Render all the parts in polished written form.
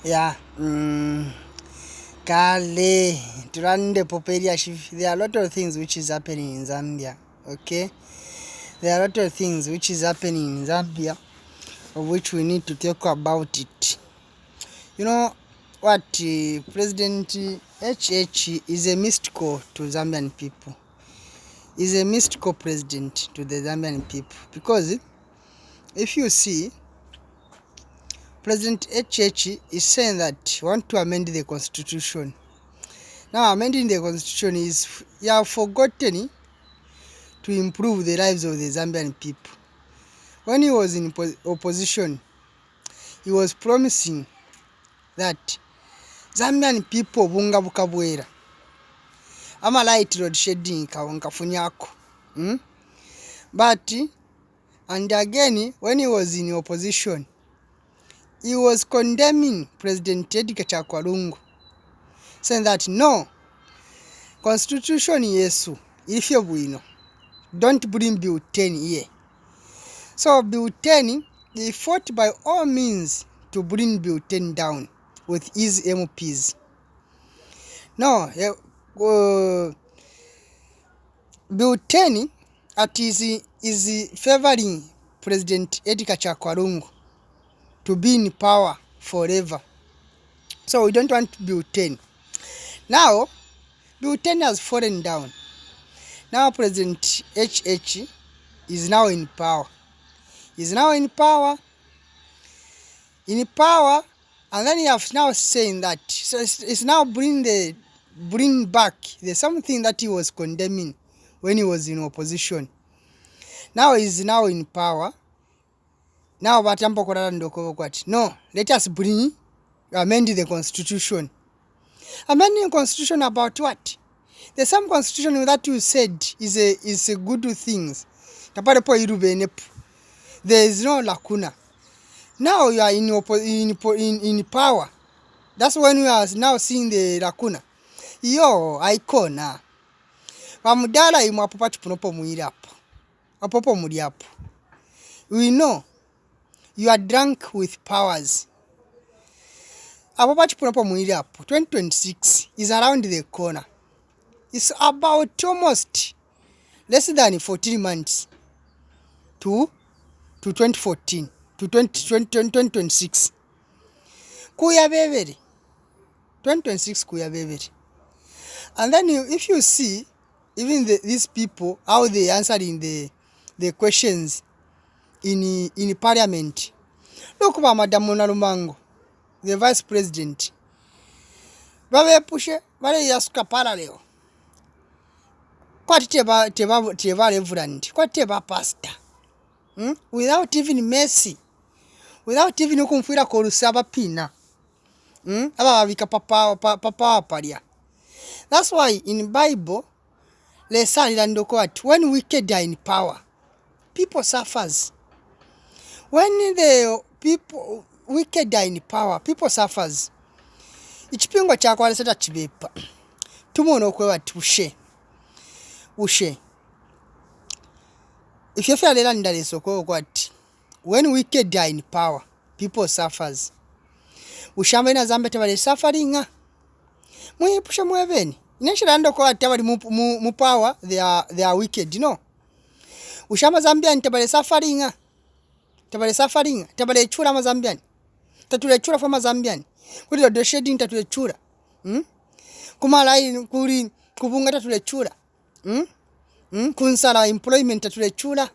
Yeah. Kale, to run the Poperia, there are a lot of things which is happening in Zambia. Okay? There are a lot of things which is happening in Zambia of which we need to talk about it. You know what? President HH is a mystical to Zambian people. Is a mystical president to the Zambian people because if you see, President HH is saying that he wants to amend the constitution. Now, amending the constitution is, you have forgotten to improve the lives of the Zambian people. When he was in opposition, he was promising that Zambian people bunga bukabwera. Ama light road shedding kafunyako. But, and again, when he was in opposition, he was condemning President Edgar Chakwa Lungu, saying that no, constitution yesu, if you win, don't bring Bill 10 here. So Bill 10, they fought by all means to bring Bill 10 down with his MPs. No, Bill 10 is favoring President Edgar Chakwa Lungu to be in power forever. So we don't want Bill 10. Now, Bill 10 has fallen down. Now President HH is now in power. He's now in power, and then he have now saying that, so it's now bring back the something that he was condemning when he was in opposition. Now he's now in power. Now no, let us amend the constitution. Amending the constitution about what? The same constitution that you said is a good thing. There is no lacuna. Now you are in power. That's when we are now seeing the lacuna. Yo, icona. Pamudala imapopa chipunopo muirapo. Apopo muriapo. We know you are drunk with powers. Apopa chipunopo muirapo. 2026 is around the corner. It's about almost less than 14 months to 2014 to 2026. Kuya bebere. 2026 kuya bebere. And then if you see even these people how they answering the questions in parliament. Look about Madam Mona Lumango, the vice president. Babe pushe bale yasuka parallel. Kwati teba reverend, kwati teba pastor. Without even mercy, without even ukumfira kolusaba pina. Aba babika papa paria. That's why in Bible, when wicked are in power, people suffers. When the people wicked are in power, people suffers. Ichipingo chakwale seta chibepa. Tumono kwewa tushe. Ushe. If you feel that when wicked are in power, people suffers. Ushamba ina Zambia tabali suffering. Mwenye pusha mweveni. Inashirando kwa tabali mu power, they are wicked, you know. Ushamba Zambia tabali suffering. Tabali chura ma Zambian. Tatule chura for ma Zambian. Kuri do shedding tatule chura. Kumalai kuri kubunga tatule chura. Kunsala employment tatule chura.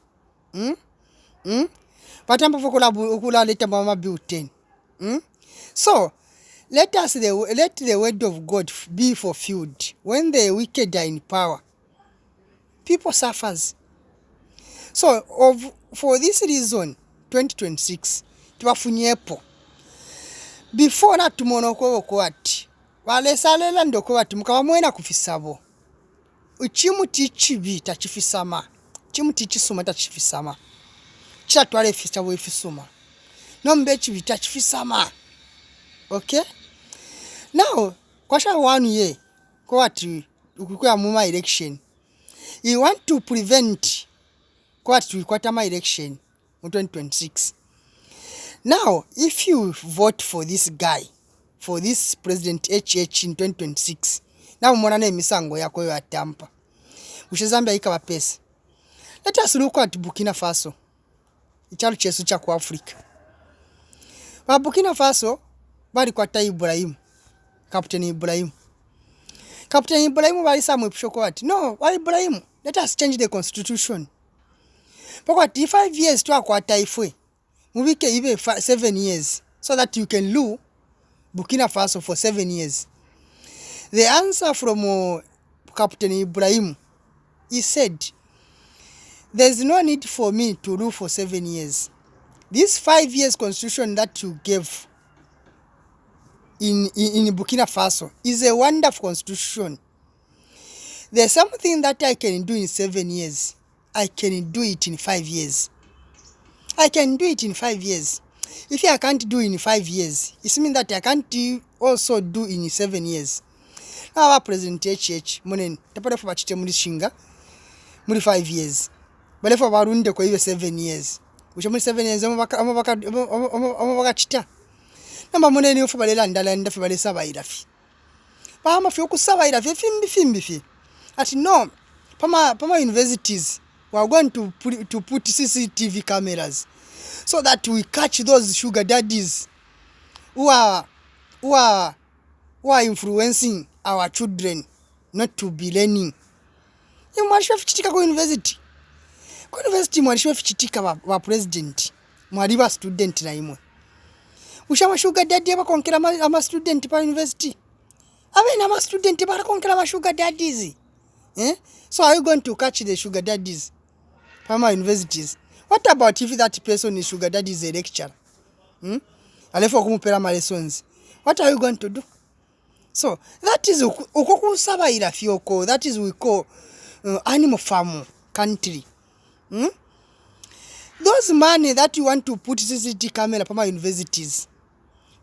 Patampa fokula leta mama Bill 10. So let the word of God be fulfilled. When the wicked are in power, people suffers. So for this reason, 2026 tubafunyepo. Before that tumono ko ati walesalela ndoko ati mukaba mwena kufisabo. Uchimu tichibi tachifisama. Chimu tichisuma tachifisama. Chatwale fisabo ifisuma. Nombe chibi tachifisama. Okay? Now, kwasha 1 year kwa ati ukukua muma election. You want to prevent kwa ati kwatama election in 2026. Now, if you vote for this guy, for this President HH in 2026. Now mwana na emisango yako ya Tampa. Ushe Zambia ikaba pesa. Let us look at Burkina Faso. Ichalu chesu cha kwa Afrika. Ba Burkina Faso bali kwa Ibrahim. Captain Ibrahim. Captain Ibrahim bali samwe pishoko ati. No, wali Ibrahim. Let us change the constitution. Poko 5 years to kwa taifwe. Mubike ibe 7 years so that you can rule Burkina Faso for 7 years. The answer from Captain Ibrahim, he said, there's no need for me to rule for 7 years. This 5 years constitution that you gave in Burkina Faso is a wonderful constitution. There's something that I can do in 7 years. I can do it in 5 years. I can do it in 5 years. If I can't do in 5 years, it means that I can't also do in 7 years. Now our President HH, munen, tapade for bachite muri shinga, muri 5 years. Bale for barunde kwa hiyo 7 years. Uche muri 7 years, amabaka chita. Namba munen yofu bale landala ndafi bale saba irafi. Ba ama fi okusaba irafi, fimbi. Ati no, pama universities, we are going to put CCTV cameras so that we catch those sugar daddies who are influencing our children not to be learning. You mwalishiwa fichitika kwa university. Kwa university mwalishiwa fichitika wa president. Mwaliwa student na imwe. Ushama sugar daddy hapa konkela ama student pa university. Awe na ma student para konkela ma sugar daddies. So are you going to catch the sugar daddies? Pama universities. What about if that person is sugar daddy is a lecturer? Alefo kumupera ma lessons. What are you going to do? So that is ukoku saba ila fioko. That is we call animal farm country. Those money that you want to put CCTV camera pama universities,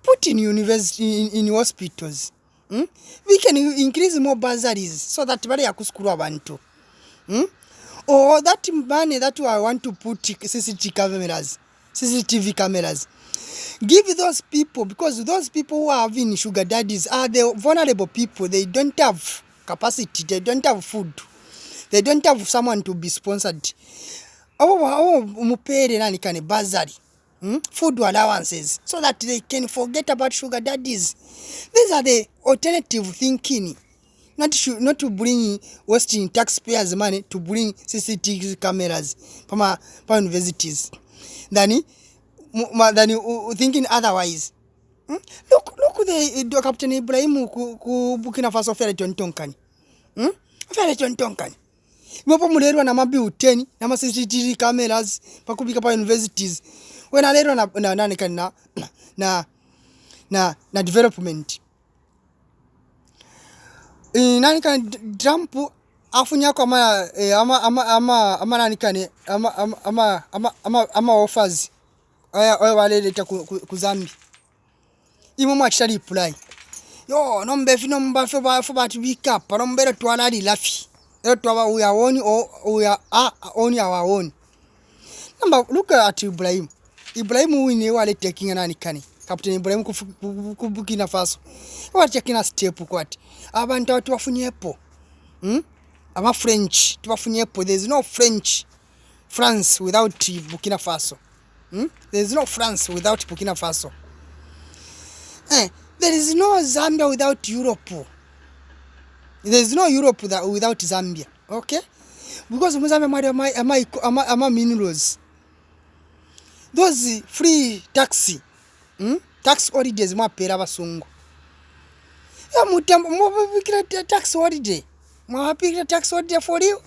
put in university in hospitals. We can increase more bursaries so that bale yakuskuru abantu. Or that money that I want to put CCTV cameras. Give those people, because those people who are having sugar daddies are the vulnerable people. They don't have capacity. They don't have food. They don't have someone to be sponsored. Mupere nani kane bursary. Food allowances so that they can forget about sugar daddies. These are the alternative thinking. Not to bring wasting taxpayers' money to bring CCTV cameras from universities. Than thinking otherwise. Look the Captain Ibrahim ku Burkina Faso fere tontonkani. Fere tontonkani. Mwapo mulerwa na mabi uteni na ma CCTV cameras pakubika pa universities. When alerwa na nani kana na development. Nani kan Trump afunya kwa ama nani kane ama offers oya wale leta kuzambi imo mwachali reply yo nombe fino mbafe ba tubika parombere twalali lafi ero twa we are on we are on our own. Number look at Ibrahim wini wale taking nani kane Captain Ibrahim ku Burkina Faso wachakina step kwati abantu batuwafunyepo ama French tuwafunyepo. There is no France without Burkina Faso. There is no France without Burkina Faso. There is no Zambia without Europe. There is no Europe without Zambia. Okay? Because Mozambique ama minerals. Those free taxi. Tax holidays mwapera basungu. Ya mwapikira tax holiday. Mwapikira tax holiday for you.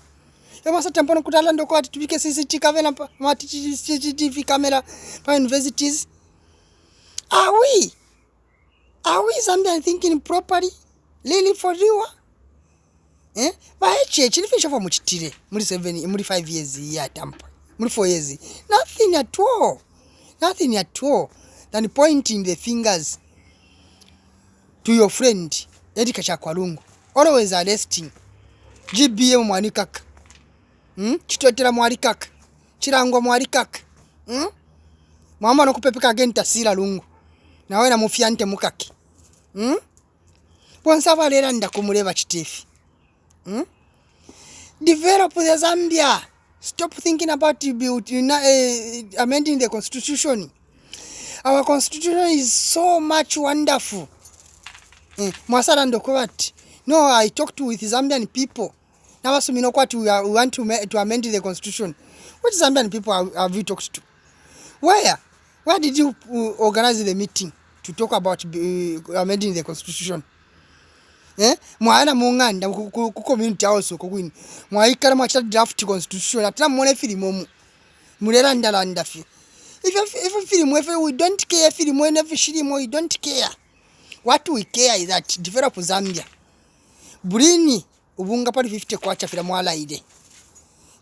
Ya masata mpono kutala ndoko ati tubike CCTV camera CCTV camera pa universities. Are we Zambia thinking properly? Really for you? Ba HH nifisha for muchitire. Muri 5 years ya Tampa. Muri 4 years. Nothing at all. Than pointing the fingers to your friend Edika Chakwalungu. Always arresting. GBM mwanikaka. Chitotera mwalikaka. Chirangwa mwalikaka. Mama no kupepeka agenta sila lungu. Na wewe na mufiante mukaki. bonsaba lera ndakumuleba kitifi. Develop the Zambia. Stop thinking about amending the constitution. Our constitution is so much wonderful. Mwasala ndokobati. No, I talked with Zambian people. Now, we want to amend the constitution. Which Zambian people have you talked to? Where? Where did you organize the meeting to talk about amending the constitution? Mwana munganda ku community house ko kwini. Mwaikala mwa draft constitution atla mwone film omu. Mulera ndalanda fi. If film we don't care film when if film we don't care. What we care is that develop Zambia. Bulini ubunga pali 50 kwacha fira mwala ide.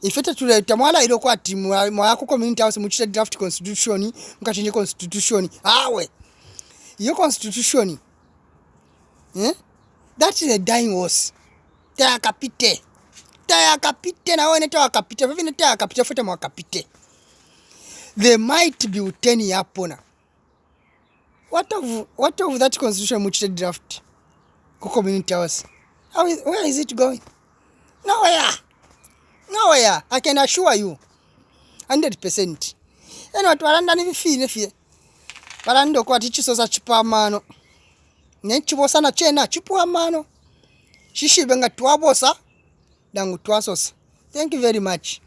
Ifete tuleta mwala ide kwa timu mwako community house muchita draft constitution mukachinje constitution. Awe. Your constitution. That is a dying horse. Taya kapite na wene taya kapite. Vivine taya kapite fote mwa kapite. There might be 10 yapona. What of that constitution muchita draft? Ku community house. Where is it going? Nowhere. I can assure you. 100%. Watu waranda ni vifine. Warando kwa tichisosa chipamano. Nchibosa na chena chipamano. Shishibenga tuwabosa. Dangu tuwasosa. Thank you very much.